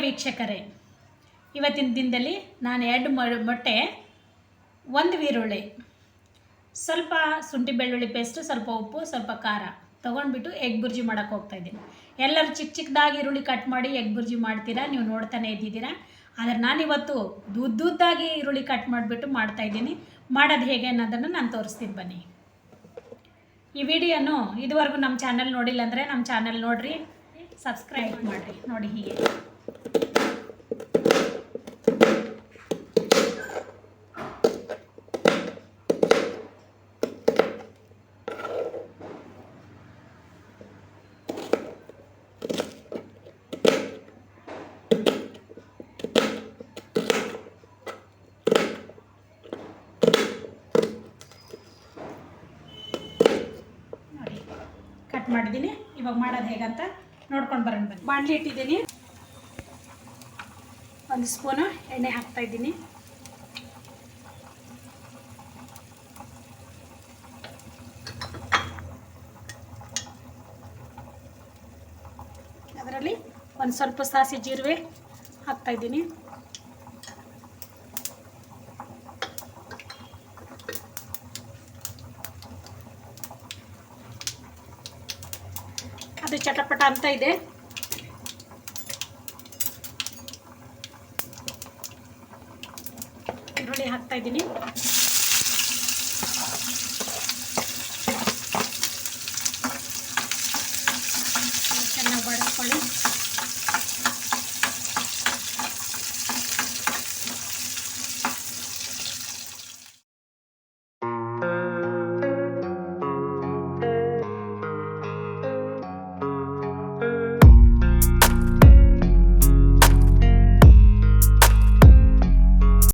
ವೀಕ್ಷಕರೇ, ಇವತ್ತಿನ ದಿನದಲ್ಲಿ ನಾನು 2 ಮೊಟ್ಟೆ, 1 ಈರುಳ್ಳಿ, ಸ್ವಲ್ಪ ಶುಂಠಿ ಬೆಳ್ಳುಳ್ಳಿ ಪೇಸ್ಟು, ಸ್ವಲ್ಪ ಉಪ್ಪು, ಸ್ವಲ್ಪ ಖಾರ ತೊಗೊಂಡ್ಬಿಟ್ಟು ಎಗ್ ಬುರ್ಜಿ ಮಾಡೋಕ್ಕೆ ಹೋಗ್ತಾಯಿದ್ದೀನಿ. ಎಲ್ಲರೂ ಚಿಕ್ಕ ಚಿಕ್ಕದಾಗಿ ಈರುಳ್ಳಿ ಕಟ್ ಮಾಡಿ ಎಗ್ ಬುರ್ಜಿ ಮಾಡ್ತೀರಾ, ನೀವು ನೋಡ್ತಾನೆ ಇದ್ದಿದ್ದೀರಾ. ಆದರೆ ನಾನಿವತ್ತು ಉದ್ದುದ್ದಾಗಿ ಈರುಳ್ಳಿ ಕಟ್ ಮಾಡಿಬಿಟ್ಟು ಮಾಡ್ತಾಯಿದ್ದೀನಿ. ಮಾಡೋದು ಹೇಗೆ ಅನ್ನೋದನ್ನು ನಾನು ತೋರಿಸ್ತೀನಿ ಬನ್ನಿ. ಈ ವಿಡಿಯೋನು ಇದುವರೆಗೂ ನಮ್ಮ ಚಾನಲ್ ನೋಡಿಲ್ಲ ಅಂದರೆ ನಮ್ಮ ಚಾನಲ್ ನೋಡಿರಿ, ಸಬ್ಸ್ಕ್ರೈಬ್ ಮಾಡಿರಿ. ನೋಡಿ ಹೀಗೆ ಕಟ್ ಮಾಡಿದ್ದೀನಿ. ಇವಾಗ ಮಾಡೋದು ಹೇಗಂತ ನೋಡ್ಕೊಂಡು ಬರೋಣ ಬನ್ನಿ. ಬಾಣಲಿ ಇಟ್ಟಿದ್ದೀನಿ, 1 ಸ್ಪೂನು ಎಣ್ಣೆ ಹಾಕ್ತಾಯಿದ್ದೀನಿ. ಅದರಲ್ಲಿ ಒಂದು ಸ್ವಲ್ಪ ಸಾಸಿವೆ ಜೀರಿಗೆ ಹಾಕ್ತಾಯಿದ್ದೀನಿ. ಅದು ಚಟಪಟ ಅಂತ ಇದೆ. ಈರುಳ್ಳಿ ಹಾಕ್ತಾ ಇದ್ದೀನಿ.